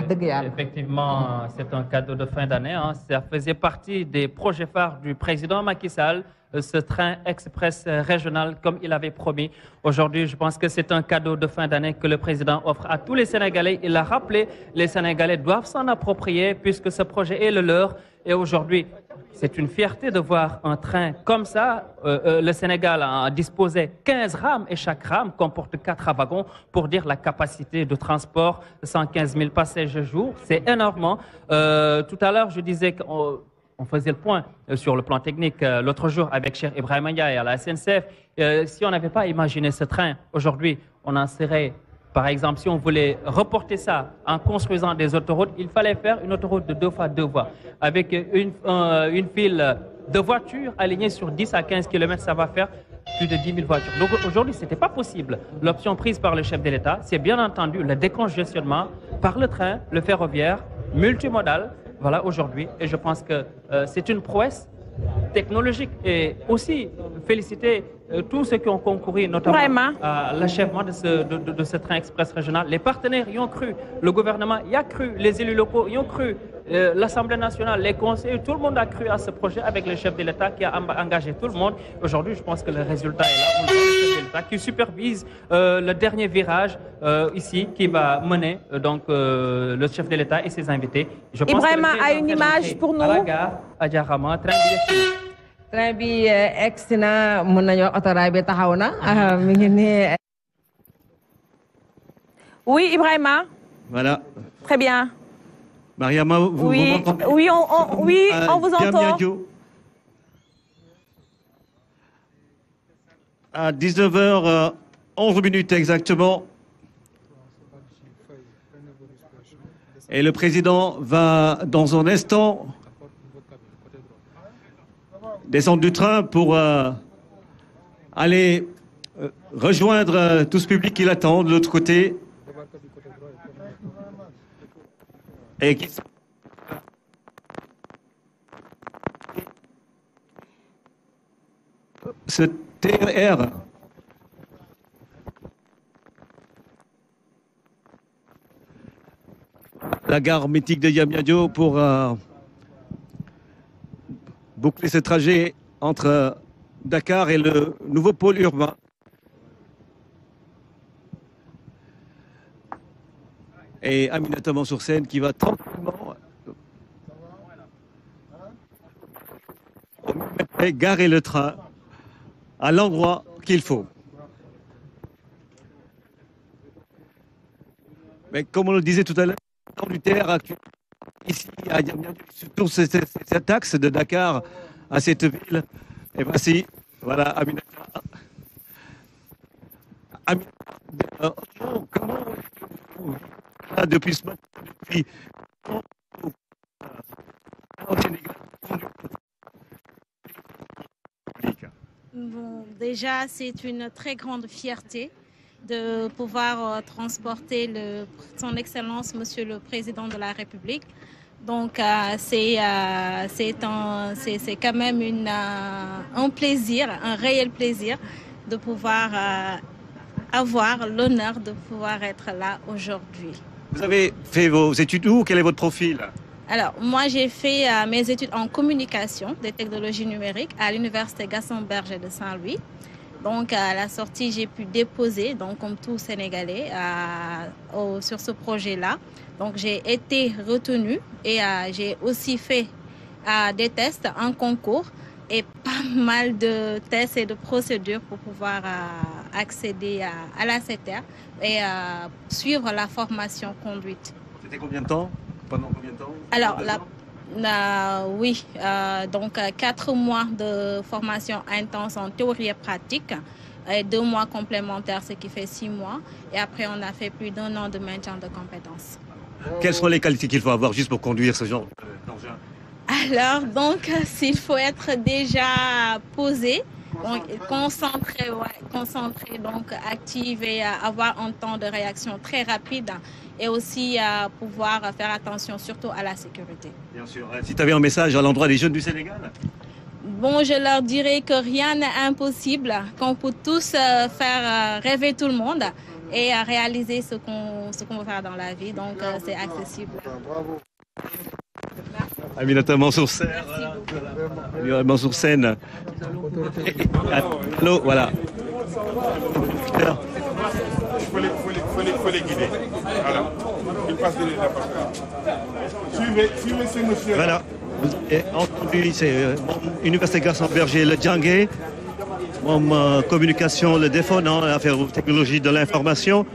Effectivement, c'est un cadeau de fin d'année. Hein. Ça faisait partie des projets phares du président Macky Sall, ce train express régional comme il avait promis. Aujourd'hui, je pense que c'est un cadeau de fin d'année que le président offre à tous les Sénégalais. Il a rappelé, les Sénégalais doivent s'en approprier puisque ce projet est le leur. Et aujourd'hui, c'est une fierté de voir un train comme ça. Le Sénégal a disposé 15 rames et chaque rame comporte 4 wagons pour dire la capacité de transport de 115 000 passagers jour. C'est énorme. Tout à l'heure, je disais qu'on faisait le point sur le plan technique l'autre jour avec Cheikh Ibrahima Ndiaye à la SNCF. Si on n'avait pas imaginé ce train, aujourd'hui, on en serait... Par exemple, si on voulait reporter ça en construisant des autoroutes, il fallait faire une autoroute de 2 fois 2 voies avec une file de voitures alignées sur 10 à 15 km. Ça va faire plus de 10 000 voitures. Donc aujourd'hui, ce n'était pas possible. L'option prise par le chef de l'État, c'est bien entendu le décongestionnement par le train, le ferroviaire, multimodal. Voilà aujourd'hui. Et je pense que c'est une prouesse technologique et aussi féliciter tous ceux qui ont concouru, notamment à l'achèvement de ce train express régional. Les partenaires y ont cru, le gouvernement y a cru, les élus locaux y ont cru, l'Assemblée nationale, les conseillers, tout le monde a cru à ce projet avec le chef de l'État qui a engagé tout le monde. Aujourd'hui, je pense que le résultat est là. On voit le chef de l'État qui supervise le dernier virage ici, qui va mener donc le chef de l'État et ses invités. Je pense Ibrahima a une image pour nous. À la gare, à Diarama, train train bi egsi na mën nañu wax autorail bi taxaw na mi ngi nii. Oui, Ibrahima. Voilà. Très bien. Mariama, vous m'entendez? Oui, on vous entend. À 19h11 exactement. Et le président va, dans un instant, descendre du train pour aller rejoindre tout ce public qui l'attend de l'autre côté. Et qui... Ce TER la gare mythique de Diamniadio pour boucler ce trajet entre Dakar et le nouveau pôle urbain. Et Aminata Mansour-Sen qui va tranquillement garer le train à l'endroit qu'il faut. Mais comme on le disait tout à l'heure, du terre ici à Diamniadio, surtout cet axe de Dakar à cette ville. Et voici, voilà, Aminata. Comment depuis ce matin, depuis au Sénégal. Bon, déjà, c'est une très grande fierté de pouvoir transporter son Excellence, Monsieur le Président de la République. Donc, c'est quand même un plaisir, un réel plaisir de pouvoir avoir l'honneur de pouvoir être là aujourd'hui. Vous avez fait vos études où? Quel est votre profil? Alors, moi, j'ai fait mes études en communication des technologies numériques à l'Université Gaston Berger de Saint-Louis. Donc, à la sortie, j'ai pu déposer, donc, comme tout Sénégalais, sur ce projet-là. Donc, j'ai été retenue et j'ai aussi fait des tests en concours et pas mal de tests et de procédures pour pouvoir accéder à la CETER et suivre la formation conduite. C'était combien de temps? Pendant combien de temps? Alors, oui, donc 4 mois de formation intense en théorie et pratique et 2 mois complémentaires, ce qui fait 6 mois. Et après, on a fait plus d'1 an de maintien de compétences. Quelles sont les qualités qu'il faut avoir juste pour conduire ce genre d'engin? Alors, donc, s'il faut être déjà posé, donc, concentré, donc active et avoir un temps de réaction très rapide et aussi pouvoir faire attention surtout à la sécurité. Bien sûr. Si tu avais un message à l'endroit des jeunes du Sénégal? Bon, je leur dirais que rien n'est impossible, qu'on peut tous faire rêver tout le monde et à réaliser ce qu'on veut faire dans la vie. Donc, c'est accessible. Aminata Mansour-Serre, Mansour-Sen. Allô, voilà. Il faut les guider. Voilà. Ils passent de Suivez ce monsieur. Voilà. Et entendu, c'est Université Gaston Berger, le Djangé, communication, le défendant, affaires technologie de l'information.